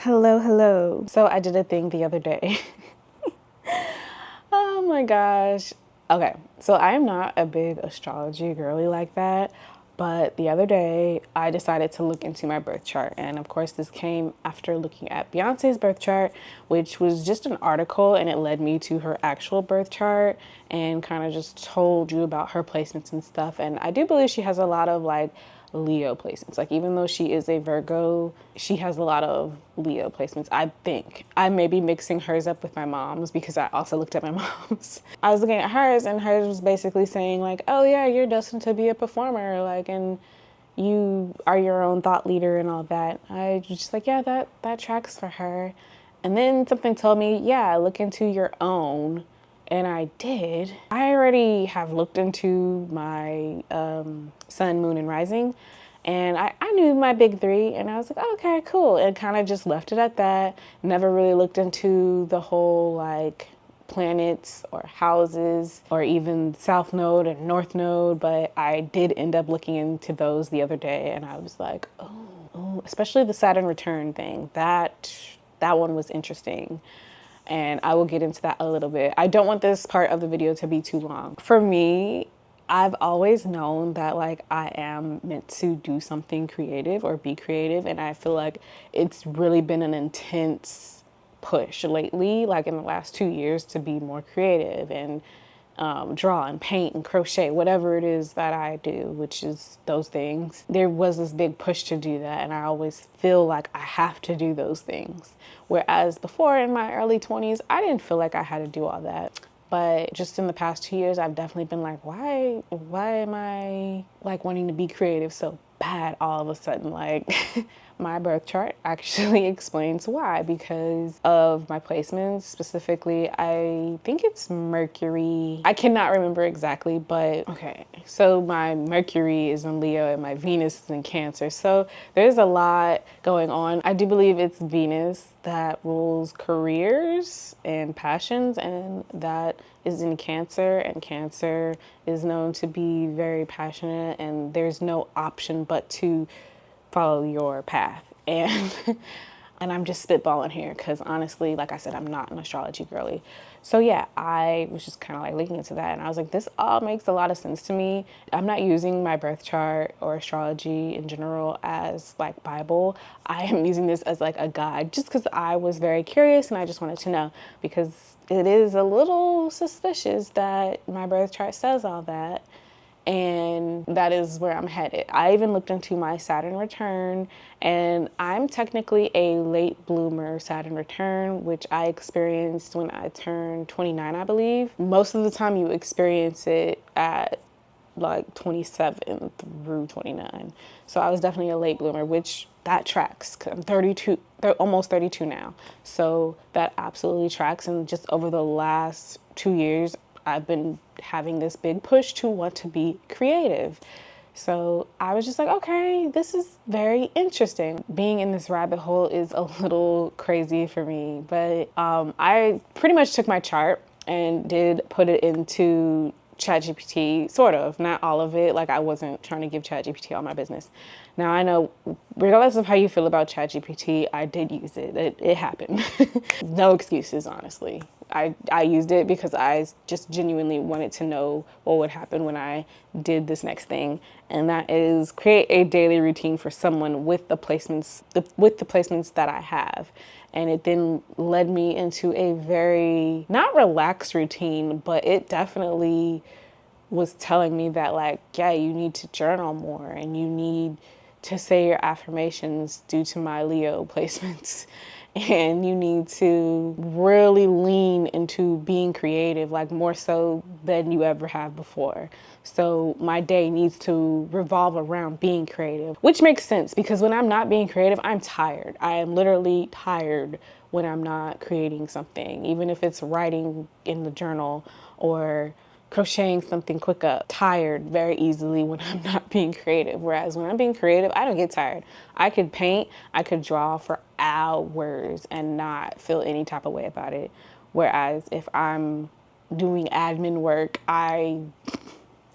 Hello, hello. So I did a thing the other day. Oh my gosh. Okay, so I am not a big astrology girly like that, but the other day I decided to look into my birth chart. And of course, this came after looking at Beyonce's birth chart, which was just an article and it led me to her actual birth chart and kind of just told you about her placements and stuff. And I do believe she has a lot of like Leo placements. Like, even though she is a Virgo, she has a lot of Leo placements. I think I may be mixing hers up with my mom's because I also looked at my mom's. I was looking at hers, and hers was basically saying like, "Oh yeah, you're destined to be a performer," like, and you are your own thought leader and all that. I was just like, yeah, that tracks for her. And then something told me, yeah, look into your own. And I did. I already have looked into my sun, moon, and rising. And I knew my big three. And I was like, oh, okay, cool. And kind of just left it at that. Never really looked into the whole like planets or houses or even South Node and North Node. But I did end up looking into those the other day. And I was like, oh, especially the Saturn return thing. That one was interesting, and I will get into that a little bit. I don't want this part of the video to be too long. For me, I've always known that like I am meant to do something creative or be creative, and I feel like it's really been an intense push lately, like in the last 2 years, to be more creative and draw and paint and crochet, whatever it is that I do, which is those things. There was this big push to do that, and I always feel like I have to do those things. Whereas before in my early 20s, I didn't feel like I had to do all that. But just in the past 2 years, I've definitely been like, why am I like wanting to be creative so bad all of a sudden? Like, my birth chart actually explains why, because of my placements. Specifically, I think it's Mercury. I cannot remember exactly, but okay. So my Mercury is in Leo and my Venus is in Cancer. So there's a lot going on. I do believe it's Venus that rules careers and passions, and that is in Cancer, and Cancer is known to be very passionate, and there's no option but to follow your path. And and I'm just spitballing here because honestly, like I said, I'm not an astrology girly. So yeah, I was just kind of like looking into that, and I was like, this all makes a lot of sense to me. I'm not using my birth chart or astrology in general as like Bible. I am using this as like a guide just because I was very curious and I just wanted to know, because it is a little suspicious that my birth chart says all that, and that is where I'm headed. I even looked into my Saturn return, and I'm technically a late bloomer Saturn return, which I experienced when I turned 29, I believe. Most of the time you experience it at like 27 through 29. So I was definitely a late bloomer, which that tracks. 'Cause I'm 32, almost 32 now. So that absolutely tracks. And just over the last 2 years, I've been having this big push to want to be creative. So I was just like, okay, this is very interesting. Being in this rabbit hole is a little crazy for me, but I pretty much took my chart and did put it into ChatGPT, sort of, not all of it. Like, I wasn't trying to give ChatGPT all my business. Now, I know, regardless of how you feel about ChatGPT, I did use it. It happened. No excuses, honestly. I used it because I just genuinely wanted to know what would happen when I did this next thing, and that is create a daily routine for someone with the placements that I have. And it then led me into a very not relaxed routine, but it definitely was telling me that, like, yeah, you need to journal more and you need to say your affirmations due to my Leo placements. And you need to really lean into being creative, like more so than you ever have before. So my day needs to revolve around being creative, which makes sense because when I'm not being creative, I'm tired. I am literally tired when I'm not creating something, even if it's writing in the journal or crocheting something quick up. Tired very easily when I'm not being creative. Whereas when I'm being creative, I don't get tired. I could paint, I could draw for hours and not feel any type of way about it. Whereas if I'm doing admin work,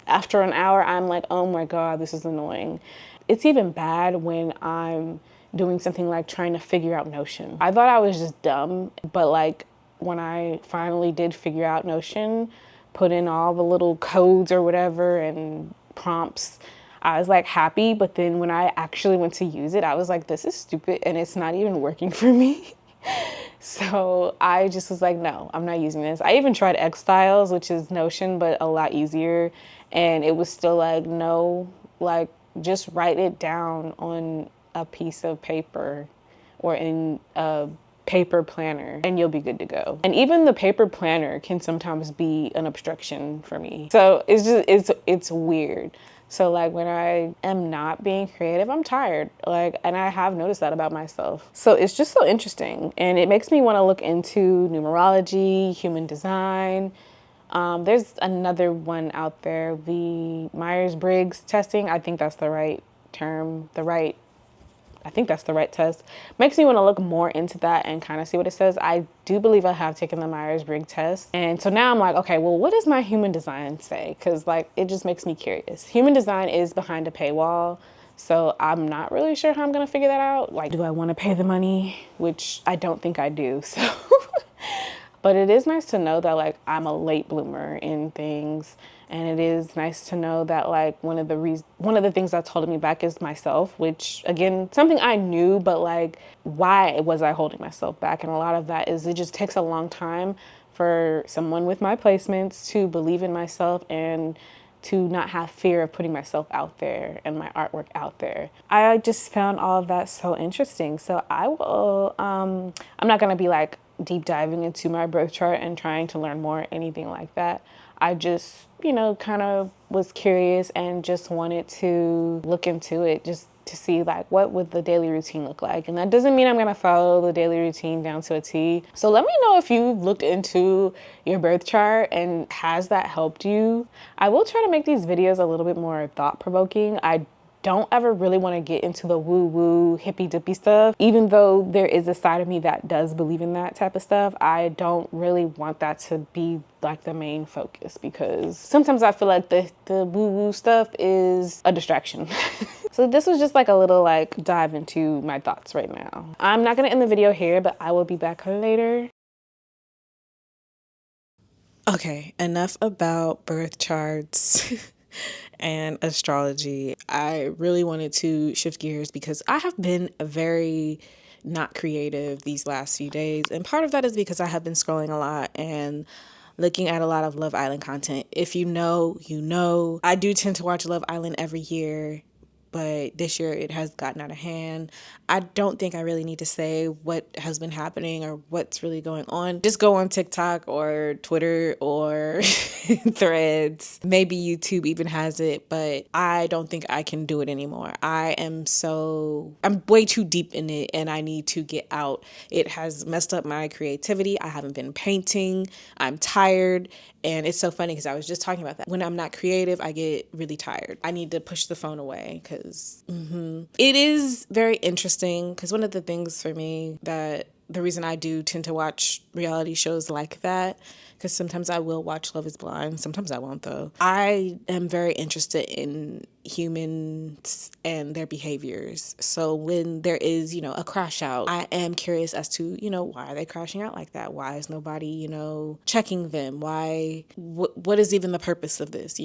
after an hour, I'm like, oh my God, this is annoying. It's even bad when I'm doing something like trying to figure out Notion. I thought I was just dumb, but like when I finally did figure out Notion, put in all the little codes or whatever and prompts, I was like happy. But then when I actually went to use it, I was like, this is stupid and it's not even working for me. So I just was like, no, I'm not using this. I even tried Xstyles, which is Notion, but a lot easier. And it was still like, no, like just write it down on a piece of paper or in a paper planner and you'll be good to go. And even the paper planner can sometimes be an obstruction for me. So it's weird. So like when I am not being creative, I'm tired. Like, and I have noticed that about myself. So it's just so interesting. And it makes me want to look into numerology, human design. There's another one out there, the Myers-Briggs testing. I think that's the right term, I think that's the right test. Makes me want to look more into that and kind of see what it says. I do believe I have taken the Myers-Briggs test. And so now I'm like, okay, well, what does my human design say? Because like, it just makes me curious. Human design is behind a paywall. So I'm not really sure how I'm going to figure that out. Like, do I want to pay the money? Which I don't think I do. So, but it is nice to know that like I'm a late bloomer in things. And it is nice to know that like one of the things that's holding me back is myself, which again, something I knew, but like, why was I holding myself back? And a lot of that is it just takes a long time for someone with my placements to believe in myself and to not have fear of putting myself out there and my artwork out there. I just found all of that so interesting. So I will, I'm not going to be like deep diving into my birth chart and trying to learn more, anything like that. I just, kind of was curious and just wanted to look into it just to see like what would the daily routine look like. And that doesn't mean I'm going to follow the daily routine down to a T. So let me know if you've looked into your birth chart and has that helped you. I will try to make these videos a little bit more thought-provoking. I don't ever really want to get into the woo-woo, hippy-dippy stuff. Even though there is a side of me that does believe in that type of stuff, I don't really want that to be like the main focus because sometimes I feel like the woo-woo stuff is a distraction. So this was just like a little like dive into my thoughts right now. I'm not going to end the video here, but I will be back later. Okay, enough about birth charts and astrology. I really wanted to shift gears because I have been very not creative these last few days. And part of that is because I have been scrolling a lot and looking at a lot of Love Island content. If you know, you know. I do tend to watch Love Island every year, but this year it has gotten out of hand. I don't think I really need to say what has been happening or what's really going on. Just go on TikTok or Twitter or Threads. Maybe YouTube even has it, but I don't think I can do it anymore. I'm way too deep in it and I need to get out. It has messed up my creativity. I haven't been painting. I'm tired. And it's so funny because I was just talking about that. When I'm not creative, I get really tired. I need to push the phone away because it is very interesting because one of the things for me that the reason I do tend to watch reality shows like that, because sometimes I will watch Love is Blind, sometimes I won't though. I am very interested in humans and their behaviors. So when there is, a crash out, I am curious as to, why are they crashing out like that? Why is nobody, checking them? What is even the purpose of this?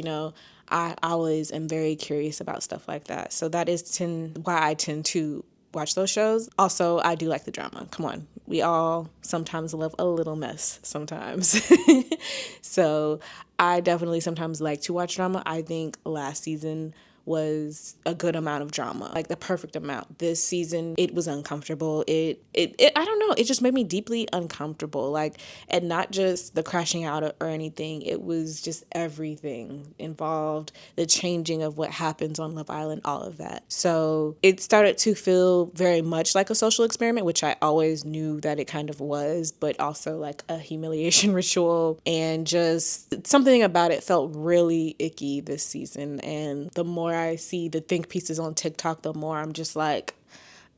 I always am very curious about stuff like that. So that is why I tend to watch those shows. Also, I do like the drama. Come on. We all sometimes love a little mess sometimes. So I definitely sometimes like to watch drama. I think last season was a good amount of drama, like the perfect amount. This season, it was uncomfortable. It I don't know, it just made me deeply uncomfortable. Like, and not just the crashing out or anything. It was just everything involved, the changing of what happens on Love Island, all of that. So it started to feel very much like a social experiment, which I always knew that it kind of was, but also like a humiliation ritual. And just something about it felt really icky this season. And the more I see the think pieces on TikTok, the more I'm just like,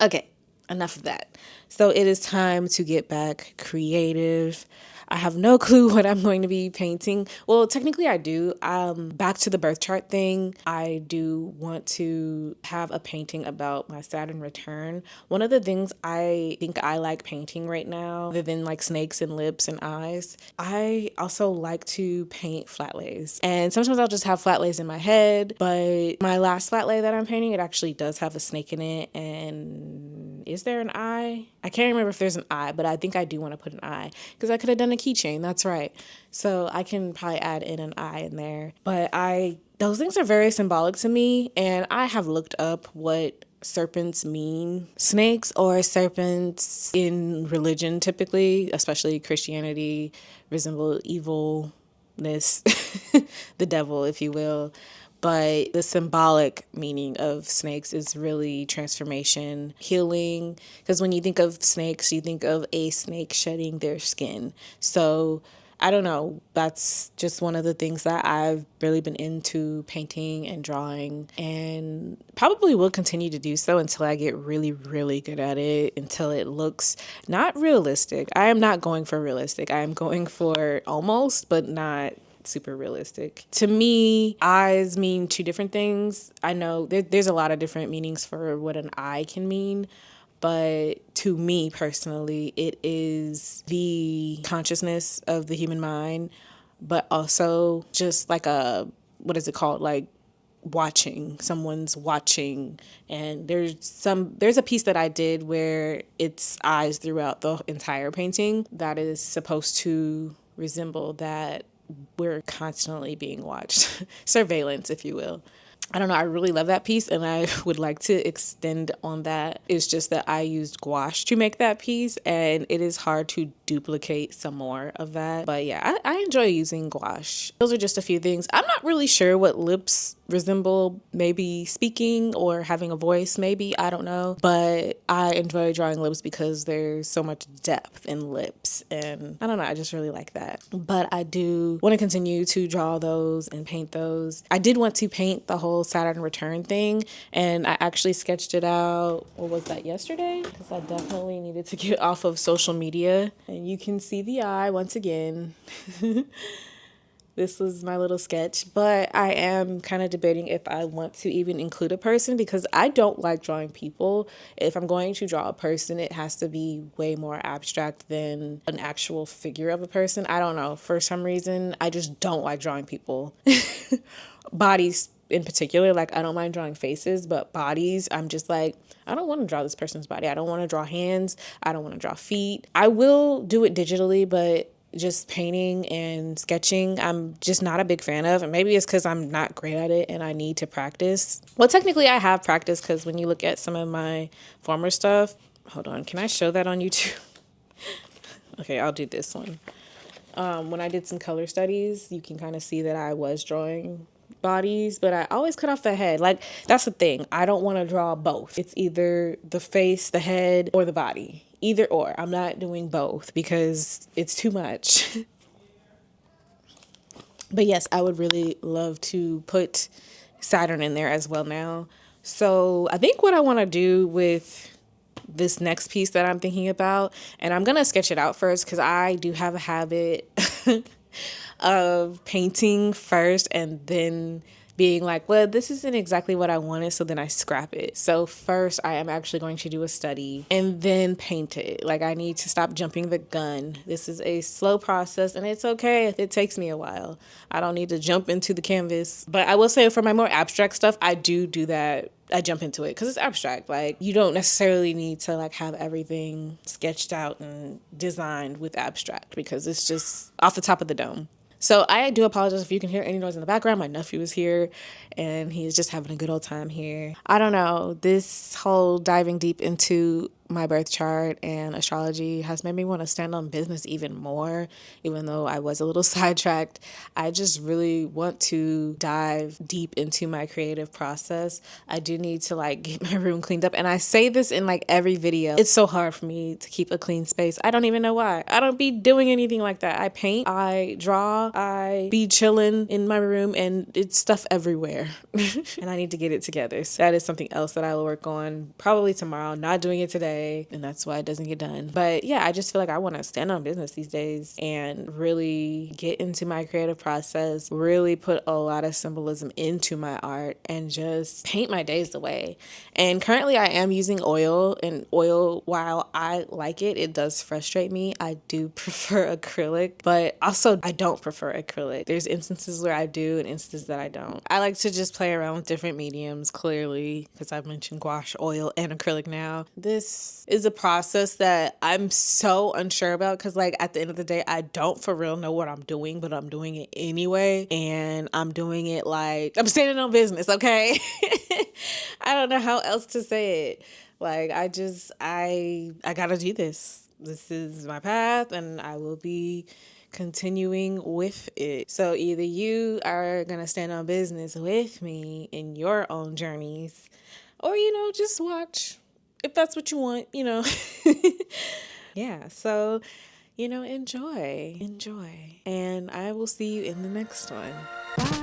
okay, enough of that. So it is time to get back creative. I have no clue what I'm going to be painting. Well, technically I do. Back to the birth chart thing, I do want to have a painting about my Saturn return. One of the things I think I like painting right now, other than like snakes and lips and eyes, I also like to paint flat lays. And sometimes I'll just have flat lays in my head, but my last flat lay that I'm painting, it actually does have a snake in it. And is there an eye? I can't remember if there's an eye, but I think I do want to put an eye because I could have done a keychain. That's right. So I can probably add in an eye in there. But those things are very symbolic to me, and I have looked up what serpents mean. Snakes or serpents in religion typically, especially Christianity, resemble evilness, the devil, if you will. But the symbolic meaning of snakes is really transformation, healing. Because when you think of snakes, you think of a snake shedding their skin. So I don't know. That's just one of the things that I've really been into painting and drawing, and probably will continue to do so until I get really, really good at it, until it looks not realistic. I am not going for realistic. I am going for almost, but not super realistic. To me, eyes mean two different things. I know there's a lot of different meanings for what an eye can mean, but to me personally, it is the consciousness of the human mind, but also just like what is it called? Like someone's watching. And there's a piece that I did where it's eyes throughout the entire painting that is supposed to resemble that we're constantly being watched. Surveillance, if you will. I don't know. I really love that piece, and I would like to extend on that. It's just that I used gouache to make that piece, and it is hard to duplicate some more of that. But yeah, I enjoy using gouache. Those are just a few things. I'm not really sure what lips resemble, maybe speaking or having a voice, maybe, I don't know. But I enjoy drawing lips because there's so much depth in lips, and I don't know, I just really like that. But I do want to continue to draw those and paint those. I did want to paint the whole Saturn return thing, and I actually sketched it out, what was that, yesterday? Because I definitely needed to get off of social media. And you can see the eye once again. This was my little sketch, but I am kind of debating if I want to even include a person, because I don't like drawing people. If I'm going to draw a person, it has to be way more abstract than an actual figure of a person. I don't know. For some reason, I just don't like drawing people. Bodies in particular, like I don't mind drawing faces, but bodies, I'm just like, I don't want to draw this person's body. I don't want to draw hands. I don't want to draw feet. I will do it digitally, but just painting and sketching, I'm just not a big fan of. And maybe it's because I'm not great at it and I need to practice. Well, technically I have practice, because when you look at some of my former stuff, hold on, can I show that on YouTube? Okay, I'll do this one. When I did some color studies, you can kind of see that I was drawing bodies, but I always cut off the head. Like, that's the thing. I don't want to draw both. It's either the face, the head, or the body. Either or. I'm not doing both because it's too much. But yes, I would really love to put Saturn in there as well now. So I think what I want to do with this next piece that I'm thinking about, and I'm going to sketch it out first because I do have a habit of painting first and then being like, well, this isn't exactly what I wanted, so then I scrap it. So first I am actually going to do a study and then paint it. Like, I need to stop jumping the gun. This is a slow process, and it's okay if it takes me a while. I don't need to jump into the canvas. But I will say, for my more abstract stuff, I do that. I jump into it because it's abstract. Like, you don't necessarily need to like have everything sketched out and designed with abstract, because it's just off the top of the dome. So I do apologize if you can hear any noise in the background. My nephew is here and he's just having a good old time here. I don't know. This whole diving deep into my birth chart and astrology has made me want to stand on business even more, even though I was a little sidetracked. I just really want to dive deep into my creative process. I do need to like get my room cleaned up. And I say this in like every video. It's so hard for me to keep a clean space. I don't even know why. I don't be doing anything like that. I paint, I draw, I be chilling in my room, and it's stuff everywhere. And I need to get it together. So that is something else that I will work on probably tomorrow. Not doing it today. way, and that's why it doesn't get done. But yeah, I just feel like I want to stand on business these days and really get into my creative process, really put a lot of symbolism into my art, and just paint my days away. And currently I am using oil, and oil, while I like it, it does frustrate me. I do prefer acrylic, but also I don't prefer acrylic. There's instances where I do and instances that I don't. I like to just play around with different mediums, clearly, because I've mentioned gouache, oil, and acrylic now. This is a process that I'm so unsure about because, like, at the end of the day, I don't for real know what I'm doing, but I'm doing it anyway. And I'm doing it like I'm standing on business, okay? I don't know how else to say it. Like, I gotta do this. This is my path, and I will be continuing with it. So either you are gonna stand on business with me in your own journeys, or, just watch if that's what you want, Yeah, so, enjoy. And I will see you in the next one. Bye.